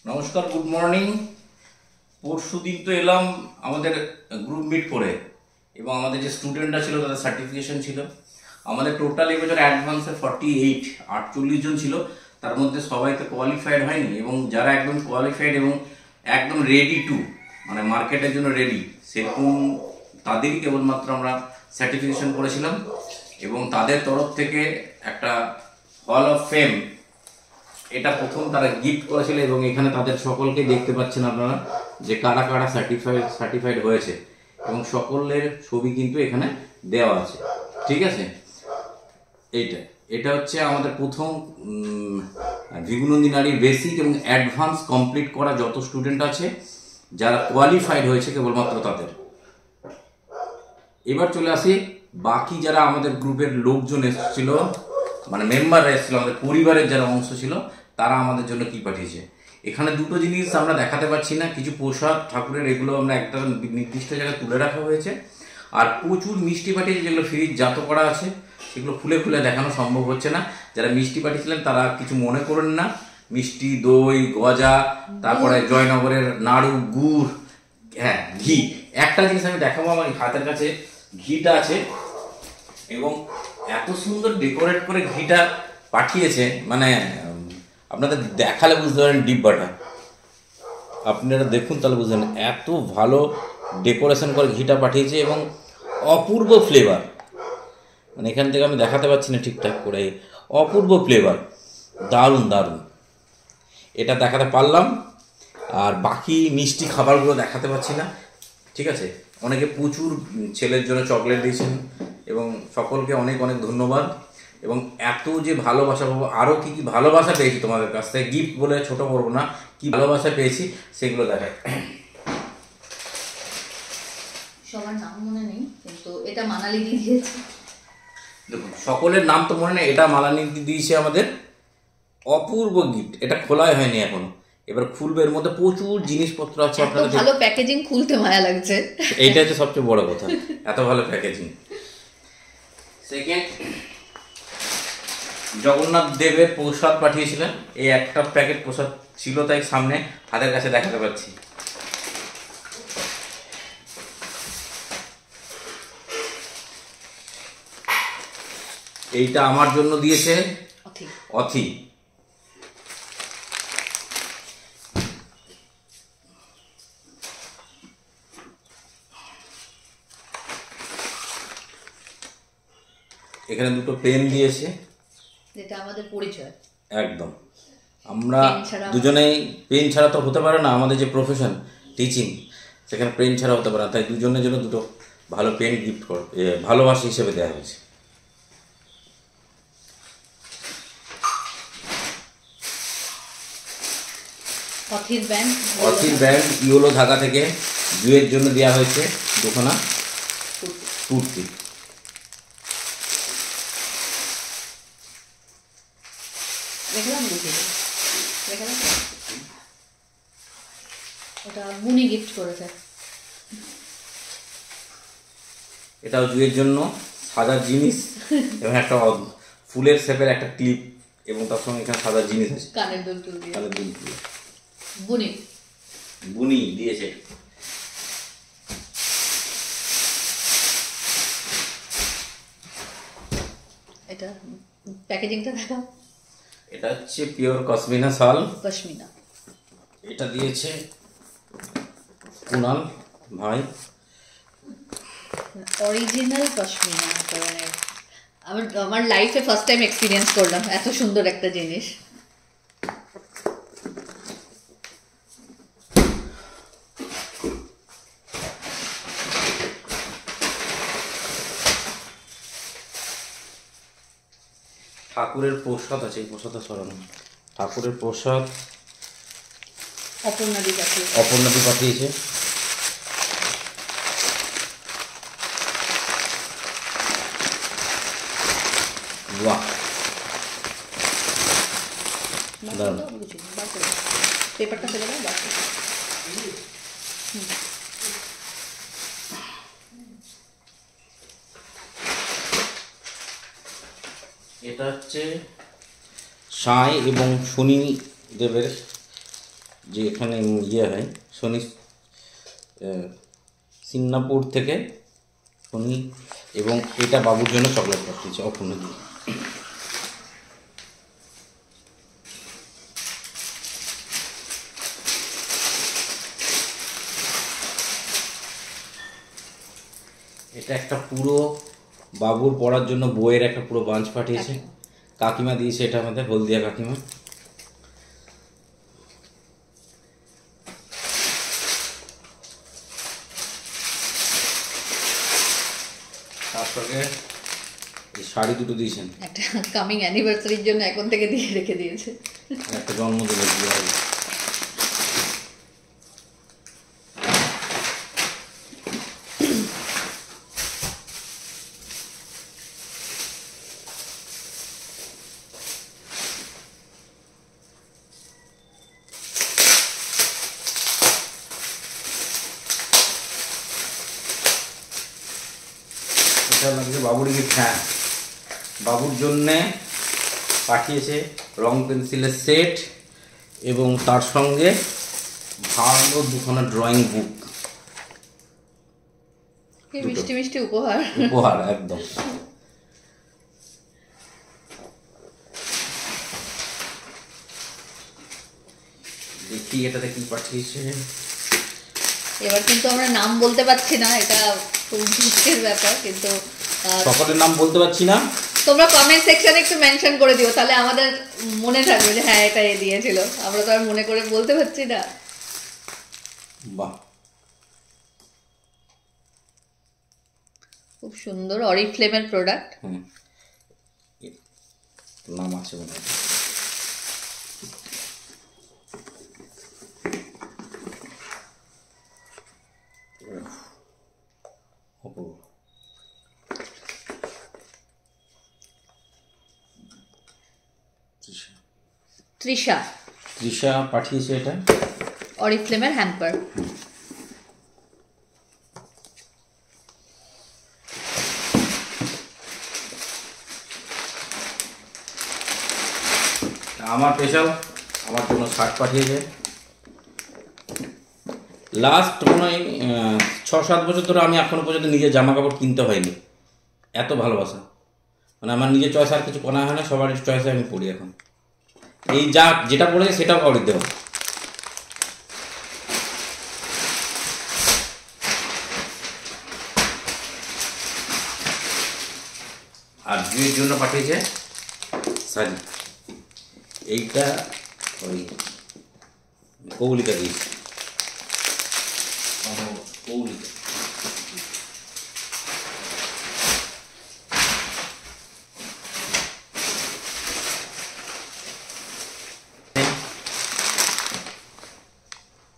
নমস্কার, good morning. পরশু দিন তো এলাম আমাদের গ্রুপ মিট করে, এবং আমাদের যে স্টুডেন্টরা ছিল তাদের সার্টিফিকেশন ছিল। আমাদের টোটাল এবছর অ্যাডভান্সে 48 জন ছিল। তার মধ্যে সবাই তো কোয়ালিফাইড হয়নি, এবং যারা একদম কোয়ালিফাইড এবং একদম রেডি টু মানে মার্কেটের জন্য রেডি, সেরকম তাদেরই কেবলমাত্র আমরা সার্টিফিকেশন করেছিলাম। এবং তাদের তরফ থেকে একটা হল অফ ফেম এটা প্রথম তারা গিফট করেছিল, এবং এখানে তাদের সকলকে দেখতে পাচ্ছেন আপনারা যে কারা কারা সার্টিফাইড হয়েছে, এবং সকলের ছবি কিন্তু এখানে দেওয়া আছে। ঠিক আছে, এটা হচ্ছে আমাদের প্রথম ভিগুনন্দী নারীর বেসিক এবং অ্যাডভান্স কমপ্লিট করা যত স্টুডেন্ট আছে যারা কোয়ালিফাইড হয়েছে কেবলমাত্র তাদের। এবার চলে আসি বাকি যারা আমাদের গ্রুপের লোকজন এসেছিল, মানে মেম্বাররা এসেছিল, আমাদের পরিবারের যারা অংশ ছিল, তারা আমাদের জন্য কি পাঠিয়েছে। এখানে দুটো জিনিস আমরা দেখাতে পারছি না, কিছু প্রসাদ ঠাকুরের, এগুলো আমরা একটা নির্দিষ্ট জায়গায় তুলে রাখা হয়েছে। আর প্রচুর মিষ্টি পাঠিয়েছে, যেগুলো ফ্রিজ জাত করা আছে, সেগুলো খুলে খুলে দেখানো সম্ভব হচ্ছে না। যারা মিষ্টি পাঠিয়েছিলেন তারা কিছু মনে করেন না। মিষ্টি, দই, গজা, তারপরে জয়নগরের নাড়ু, গুড়, হ্যাঁ ঘি। একটা জিনিস আমি দেখাবো, আমার হাতের কাছে ঘিটা আছে, এবং এত সুন্দর ডেকোরেট করে ঘিটা পাঠিয়েছে, মানে আপনাদের দেখালে বুঝতে পারেন ডিব্বাটা, আপনারা দেখুন তাহলে বুঝবেন এত ভালো ডেকোরেশন করে ঘিটা পাঠিয়েছে, এবং অপূর্ব ফ্লেভার। মানে এখান থেকে আমি দেখাতে পারছি না ঠিকঠাক করে, অপূর্ব ফ্লেভার, দারুণ দারুণ। এটা দেখাতে পারলাম, আর বাকি মিষ্টি খাবারগুলো দেখাতে পারছি না। ঠিক আছে, অনেকে প্রচুর ছেলের জন্য চকলেট দিয়েছেন, এবং সকলকে অনেক অনেক ধন্যবাদ। এবং এত যে ভালোবাসা পাবো, আরও কী কী ভালোবাসা পেয়েছি তোমাদের কাছ থেকে, গিফট বলে ছোট করবো না, কি ভালোবাসা পেয়েছি সেগুলো দেখায়। সবার নাম মনে নেই, কিন্তু এটা মানালি দি দিয়েছে। দেখুন, সকলের নাম তো মনে নেই, এটা মালানি দি দিয়েছে আমাদের। অপূর্ব গিফট, এটা খোলাই হয়নি এখনো, এবার খুলবে। এর মধ্যে প্রচুর জিনিসপত্র আছে, আপনাদের ভালো প্যাকেজিং, খুলতে মায়া লাগছে। এইটা হচ্ছে সবচেয়ে বড় কথা, এত ভালো প্যাকেজিং। সেকেন্ড, জগন্নাথ দেবের প্রসাদ পাঠিয়েছিলেন। এই একটা প্যাকেট প্রসাদ ছিল, তাই সামনে হাতের কাছে দেখাতে পাচ্ছি। এইটা আমার জন্য দিয়েছে অথি। এখানে দুটো পেন দিয়েছে, যেটা আমাদের পরিচয় একদম। আমরা দুজনেই পেন ছাড়া তো হতে পারে না, আমাদের যে প্রফেশন টিচিং, সেখানে পেন ছাড়া হতে পারে না, তাই দুজনের জন্য দুটো ভালো পেন গিফট ভালোবাসা হিসেবে দেওয়া হয়েছে। অথির ব্যান্ড ইয়োলো ধাগা থেকে জুয়ের জন্য দেওয়া হয়েছে দুখানা কুর্তি। এটাও জুয়ের জন্য সাজার জিনিস, এবং একটা ফুলের শেপের একটা ক্লিপ, এবং তার সঙ্গে এখানে সাজার জিনিস আছে, কানের দুল বুনি দিয়েছে। এটা প্যাকেজিংটা দেখাও। এটা হচ্ছে পিওর পশমিনা শাল, পশমিনা। এটা দিয়েছে কুনাল ভাই, অরিজিনাল পশমিনা। আমার লাইফে ফার্স্ট টাইম এক্সপিরিয়েন্স করলাম এত সুন্দর একটা জিনিস। ঠাকুরের প্রসাদ আছে, এই প্রসাদটা সরানো, ঠাকুরের প্রসাদ অপর্ণাদি পাঠিয়েছে। বাহ, পেপারটা ফেলে দাও। এটা হচ্ছে সাই এবং শনি দেবের যে এখানে ইয়ে হয় শনি সিঙ্গাপুর থেকে শনি, এবং এটা বাবুর জন্য চকলেট পাঠিয়েছে অপূর্ণ দিয়ে। এটা একটা পুরো বাবুর পড়ার জন্য বইয়ের একটা পুরো বাঞ্চ পাঠিয়েছে, কাকিমা দিয়েছে এটা আমাদের, হলদিয়া কাকিমা। তার সঙ্গে এই শাড়ি দুটো দিয়েছেন, একটা কামিং অ্যানিভার্সারির জন্য এখন থেকে দিয়ে রেখে দিয়েছে, একটা জন্মদিনের দিয়ে হবে। এটা লাগছে বাবুর ফ্যান, বাবুর জন্যে পাঠিয়েছে রং পেন্সিলের সেট এবং তার সঙ্গে ভালো দুখানা ড্রয়িং বুক, কি মিষ্টি মিষ্টি উপহার। উপহার একদম। দেখি এটাতে কি পাঠিয়েছে। এবার কিন্তু আমরা নাম বলতে পারছি না, এটা খুব দুঃখের ব্যাপার, কিন্তু সকলের নাম বলতে পারছি না, তোমরা কমেন্ট সেকশনে একটু মেনশন করে দিও, তাহলে আমাদের মনে থাকবে যে হ্যাঁ এটা এ দিয়েছিল, আমরা তো আর মনে করে বলতে পারছি না। বাহ, খুব সুন্দর অরিফ্লেমের প্রোডাক্ট। নাম আছে মনে হয়। অপূর্ব। তৃষা তৃষা পাঠিয়েছে এটা অরিফ্লেমের হ্যাম্পার। আমার স্পেশাল আমার জন্য শার্ট পাঠিয়েছে। লাস্ট মনে হয় 6-7 বছর ধরে আমি এখনো পর্যন্ত নিজের জামা কাপড় কিনতে হয়নি, এত ভালোবাসা। মানে আমার নিজের চয়েস আর কিছু করা হয় না, সবার চয়েসে আমি পড়ি এখন। এই যেটা পড়েছে সেটাও কাউরে দেওয়া। আর জুয়ের জন্য পাঠিয়েছে শাড়ি, এইটা ওই কৌলিকা দিয়েছে, কৌলিকা।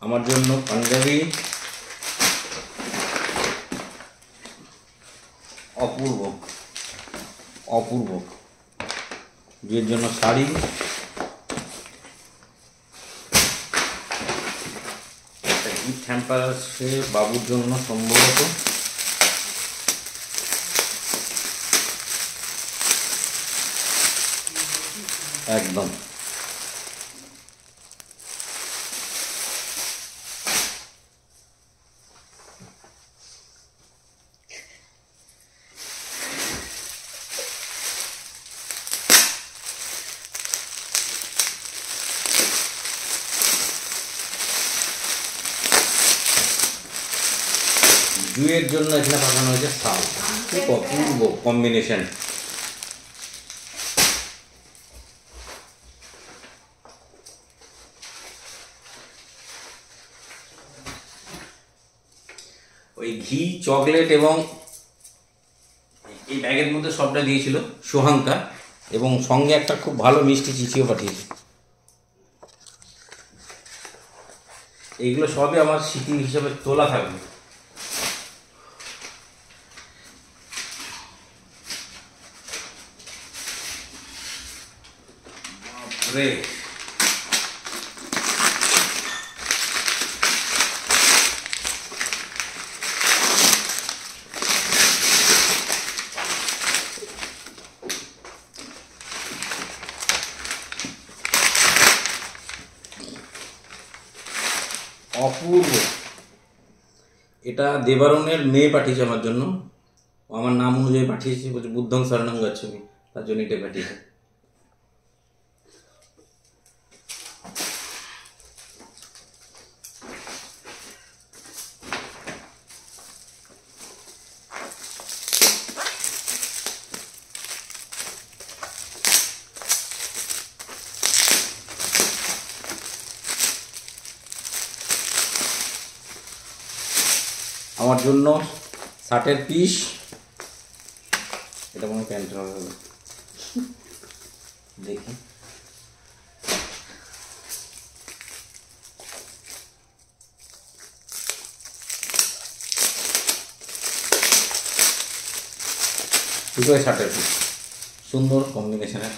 আমার জন্য পাঞ্জাবি অপূর্ব অপূর্ব, বিয়ের জন্য শাড়ি, একটা গিফট হ্যাম্পার আছে বাবুর জন্য সম্ভবত, একদম জুয়ের জন্য এখানে পাঠানো হয়েছে শাল, খুব অপূর্ব কম্বিনেশন। ওই ঘি চকলেট এবং এই ব্যাগের মধ্যে সবটা দিয়েছিল সোহাঙ্কা, এবং সঙ্গে একটা খুব ভালো মিষ্টি চিচিও পাঠিয়েছে। এইগুলো সবই আমার স্মৃতি হিসেবে তোলা থাকবে। বাপরে, অপূর্ব। এটা দেবারণের মেয়ে পাঠিয়েছে আমার জন্য, আমার নাম অনুযায়ী পাঠিয়েছে, বলছে বুদ্ধং শরণং গচ্ছামি, তার জন্য এটা পাঠিয়েছে। আমার জন্য শার্টের পিস, এটা মনে হয় প্যান্টের হবে, দেখি। দুটোই শার্টের পিস, সুন্দর কম্বিনেশনের।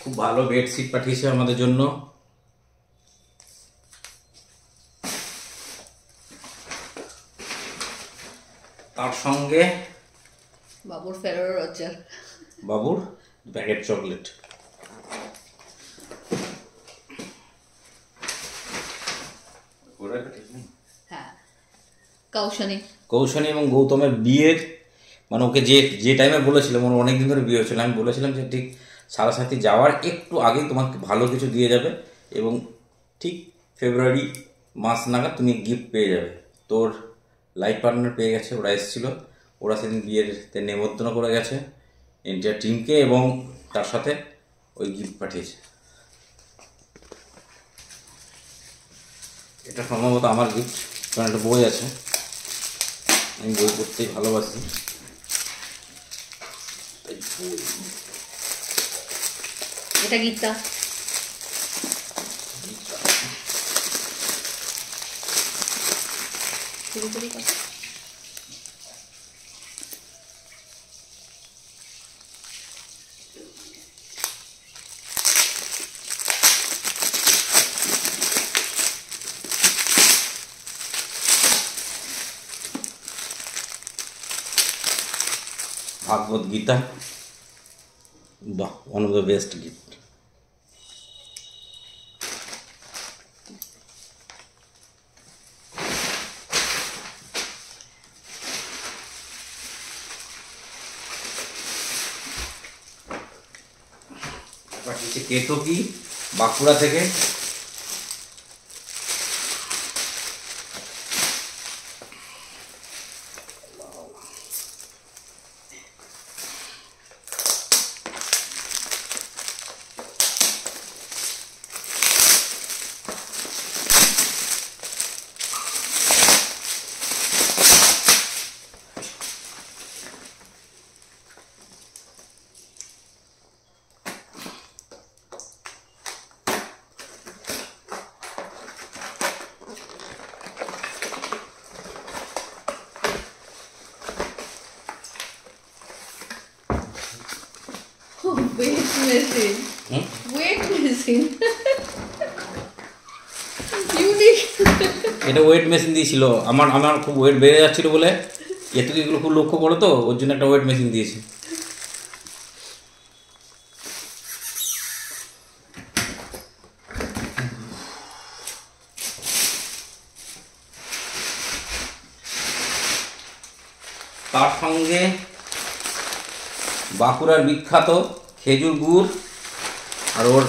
খুব ভালো বেডশিট পাঠিয়েছে আমাদের জন্য। তার সঙ্গে বাবুর ফেরোরো রোচার, বাবুর প্যাকেট চকলেট। হ্যাঁ কৌশনী কৌশনী এবং গৌতমের বিয়ের, মানে ওকে যে যে টাইমে বলেছিলাম, ওর অনেকদিন ধরে বিয়ে হচ্ছিল, আমি বলেছিলাম যে ঠিক সারাসাথী যাওয়ার একটু আগে তোমাকে ভালো কিছু দিয়ে যাবে এবং ঠিক ফেব্রুয়ারি মাস নাগাদ তুমি গিফট পেয়ে যাবে। তোর লাইফ পার্টনার পেয়ে গেছে, ওরা এসেছিল, ওরা সেদিন বিয়েতে নেমন্তন্ন করে গেছে এন্টায়ার টিমকে, এবং তার সাথে ওই গিফট পাঠিয়েছে। এটা সম্ভবত আমার গিফট, কারণ একটা বই আছে, আমি বই পড়তেই ভালোবাসি। এটা গীতা, শুরু করি কথা। ভাগবত গীতা, বাহ, one of the best gift. পাঠিয়েছে কেতকী বাঁকুড়া থেকে। Weight machine, weight machine unique. এটা ওয়েট মেশিন দিয়েছিল, আমার আমার খুব ওয়েট বেড়ে যাচ্ছিল বলে, এগুলো খুব লক্ষ্য করো তো, ওর জন্য একটা ওয়েট মেশিন দিয়েছি। তার সঙ্গে বাঁকুড়ার বিখ্যাত খেজুর গুড়, আর ওর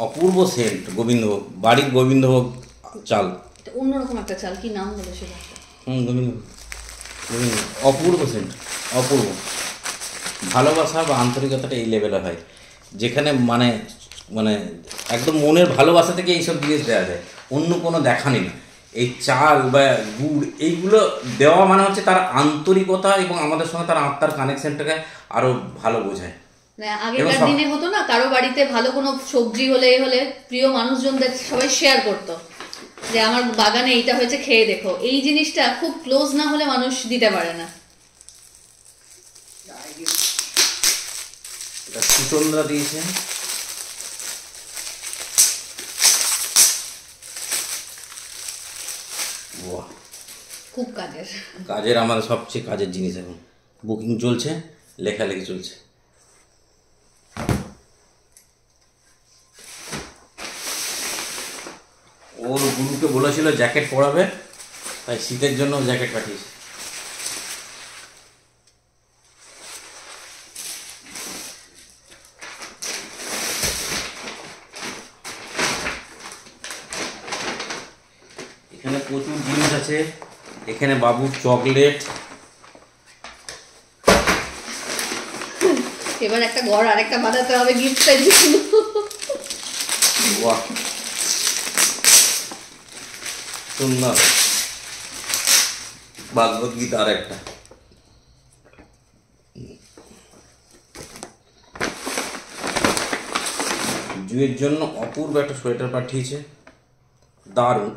অপূর্ব সেন্ট গোবিন্দভোগ, বাড়ির গোবিন্দভোগ চাল, অন্যরকম একটা চাল, কি নাম বলে সেটা? গোবিন্দভোগ, অপূর্ব সেন্ট, অপূর্ব। ভালোবাসা বা আন্তরিকতাটা এই লেভেলে হয়, যেখানে মানে মানে একদম মনের ভালোবাসা থেকে এইসব জিনিস দেওয়া যায়, অন্য কোনো দেখানি না। এই চাল বা গুড় এইগুলো দেওয়া মানে হচ্ছে তার আন্তরিকতা এবং আমাদের সঙ্গে তার আত্মার কানেকশনটাকে আরও ভালো বোঝায়। আগেকার দিনে হতো না, কারো বাড়িতে ভালো কোনো সবজি হলে প্রিয় মানুষজনদের সবাই শেয়ার করতো যে আমার বাগানে এইটা হয়েছে, খেয়ে দেখো। এই জিনিসটা খুব ক্লোজ না হলে মানুষ দিতে পারে না। এটা সুচন্দ্রা দিয়েছে। বাহ, খুব কাজের। কাজের আমাদের সবচেয়ে কাজের জিনিস এখন। বুকিং চলছে, লেখালেখি চলছে। ওর গুরুকে বলেছিল জ্যাকেট পরাবে, তাই শীতের জন্য জ্যাকেট পাঠিয়েছে। এখানে প্রচুর জিনিস আছে। এখানে বাবুর চকলেট। এবার একটা ঘর আরেকটা বানাতে হবে গিফটের জন্য। বাহ, সুন্দর। ভাগবত গীতা আর একটা। জুয়ের জন্য অপূর্ব একটা সোয়েটার পাঠিয়েছে, দারুণ।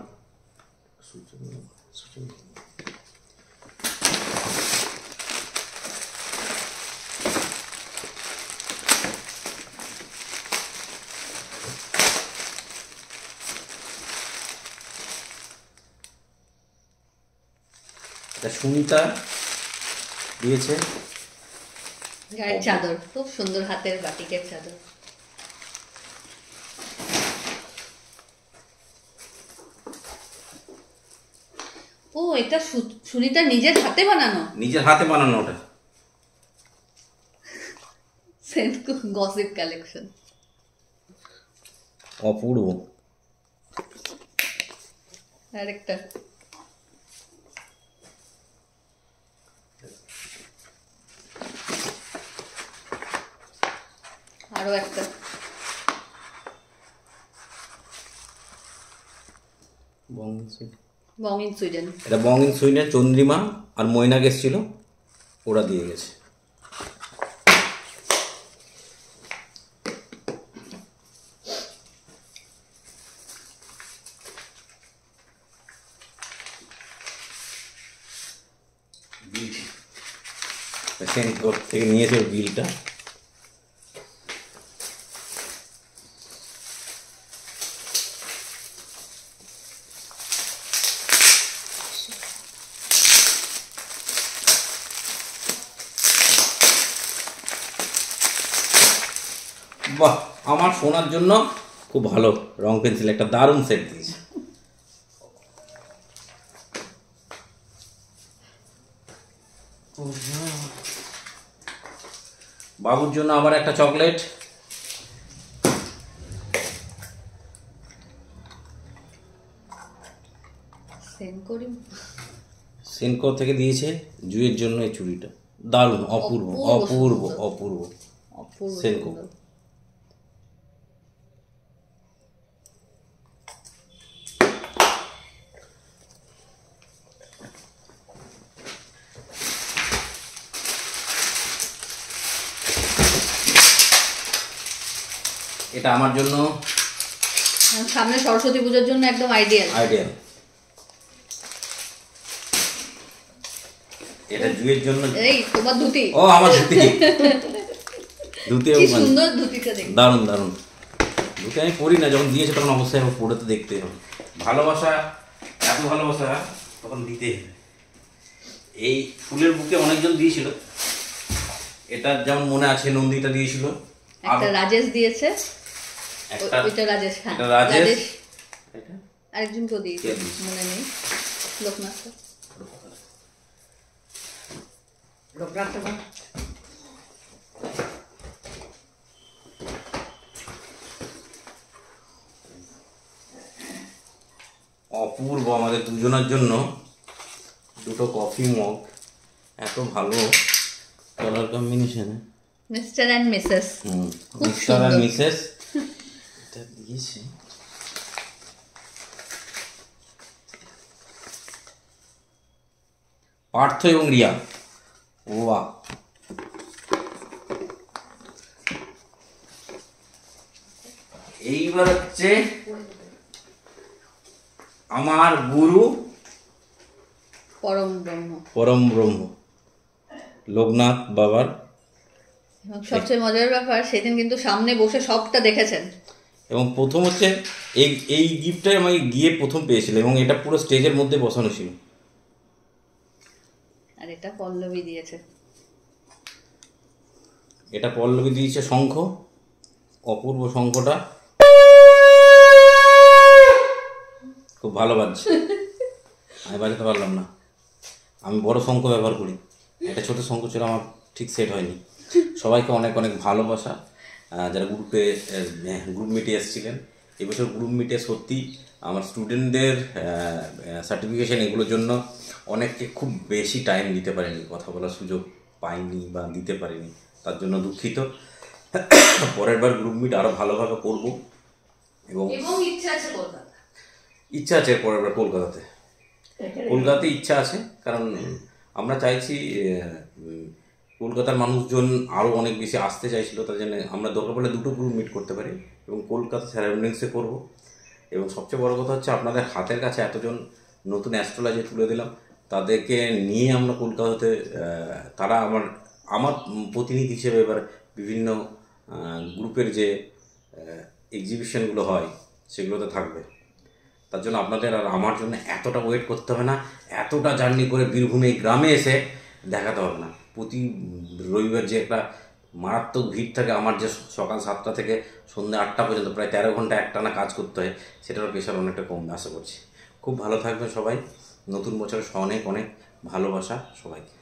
এটা সুনিতা দিয়েছে। গায়ের চাদর, খুব সুন্দর হাতের বাটিকের চাদর। ও, এটা সুনিতা নিজের হাতে বানানো? নিজের হাতে বানানো ওটা। Gossip collection. অপূর্ব। আরেকটা। আরো একটা। Bong in Sweden. এটা বং ইন সুইডেন। চন্দ্রিমা আর মৈনাক এসেছিল, ওরা দিয়ে গেছে। সেন্ট থেকে নিয়েছে ওর বিলটা। বাহ, আমার শোনার জন্য খুব ভালো রং পেন্সিল, একটা দারুণ সেট দিয়েছে। বাবুর জন্য আবার একটা চকলেট। সেনকো থেকে দিয়েছে জুয়ের জন্য এই চুড়িটা, দারুণ, অপূর্ব অপূর্ব অপূর্ব। সেনকো। এটা আমার জন্য, সামনে সরস্বতী পূজার জন্য একদম আইডিয়াল। এটা জুয়ের জন্য। এই তোমার ধুতি। ও, আমার ধুতি। ধুতিও কি সুন্দর ধুতিটা দেখতে। দারুণ দারুণ। ধুতি আমি পরি না, যখন দিয়েছে তখন অবশ্যই আমার পরে তো দেখতে হবে। ভালোবাসা, এত ভালোবাসা তখন দিতে হবে। এই ফুলের বুকে অনেকজন দিয়েছিল। এটা যেমন মনে আছে, নন্দিতা দিয়েছিল। একটা রাজেশ দিয়েছে। একটা ওইটা রাজেশ। হ্যাঁ, এটা রাজেশ। এটা আরেকজন কেউ দিয়েছে, মনে নেই। লোকনাথ। অপূর্ব। আমাদের দুজনের জন্য দুটো কফি মগ, এত ভালো কালার কম্বিনেশনে। Mister and Mrs. Mister and Mrs এটা দিয়েছে। পার্থ এবং রিয়া। বাহ, এইবার হচ্ছে আমার গুরু পরম ব্রহ্ম, পরম ব্রহ্ম লোকনাথ বাবার। সবচেয়ে মজার ব্যাপার, সেদিন কিন্তু সামনে বসে সবটা দেখেছেন। এবং প্রথম হচ্ছে এই গিফটটাই আমি গিয়ে প্রথম পেয়েছিলাম, এবং এটা পুরো স্টেজের মধ্যে বসানো ছিল। আর এটা পল্লবী দিয়েছে। এটা পল্লবী দিয়েছে শঙ্খ, অপূর্ব শঙ্খটা খুব ভালো বাজছে। আমি বাজাতে পারলাম না, আমি বড় শঙ্খ ব্যবহার করি, একটা ছোট শঙ্খ ছিল আমার ঠিক সেট হয়নি। সবাইকে অনেক অনেক ভালোবাসা, যারা গ্রুপ মিটে এসেছিলেন। এবছর গ্রুপ মিটে সত্যি আমার স্টুডেন্টদের সার্টিফিকেশন এগুলোর জন্য অনেককে খুব বেশি টাইম দিতে পারিনি, কথা বলার সুযোগ পাইনি বা দিতে পারিনি, তার জন্য দুঃখিত। পরের বার গ্রুপ মিট আরও ভালোভাবে করবো, এবং ইচ্ছা আছে পরের বার কলকাতাতে ইচ্ছা আছে, কারণ আমরা চাইছি কলকাতার মানুষজন আরও অনেক বেশি আসতে চাইছিল, তার জন্য আমরা দরকার পড়লে দুটো গ্রুপ মিট করতে পারি, এবং কলকাতা সারাউন্ডিংসে করবো। এবং সবচেয়ে বড় কথা হচ্ছে আপনাদের হাতের কাছে এতজন নতুন অ্যাস্ট্রোলজি তুলে দিলাম, তাদেরকে নিয়ে আমরা কলকাতাতে, তারা আমার প্রতিনিধি হিসেবে এবার বিভিন্ন গ্রুপের যে এক্সিবিশনগুলো হয় সেগুলোতে থাকবে। তার জন্য আপনাদের আর আমার জন্য এতটা ওয়েট করতে হবে না, এতটা জার্নি করে বীরভূমে এই গ্রামে এসে দেখাতে হবে না। প্রতি রবিবার যে একটা মারাত্মক ভিড় থাকে, আমার যে সকাল 7টা থেকে সন্ধ্যা 8টা পর্যন্ত প্রায় 13 ঘন্টা একটানা কাজ করতে হয়, সেটার প্রেশার অনেকটা কমবে আশা করছি। খুব ভালো থাকবেন সবাই, নতুন বছরের অনেক অনেক ভালোবাসা সবাইকে।